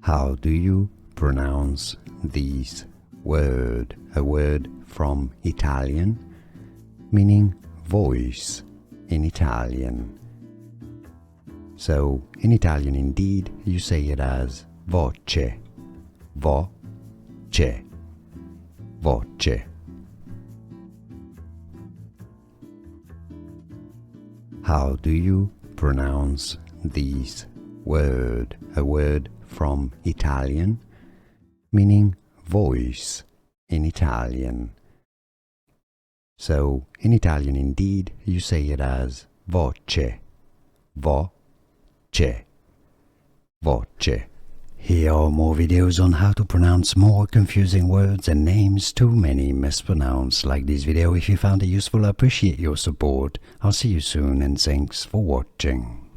How do you pronounce this word? A word from Italian, meaning voice in Italian. So, in Italian indeed, you say it as voce, voce, voce. How do you pronounce this word? A word from Italian, meaning voice in Italian. So, in Italian indeed, you say it as voce, voce, voce. Here are more videos on how to pronounce more confusing words and names too many mispronounced. Like this video if you found it useful. I appreciate your support. I'll see you soon and thanks for watching.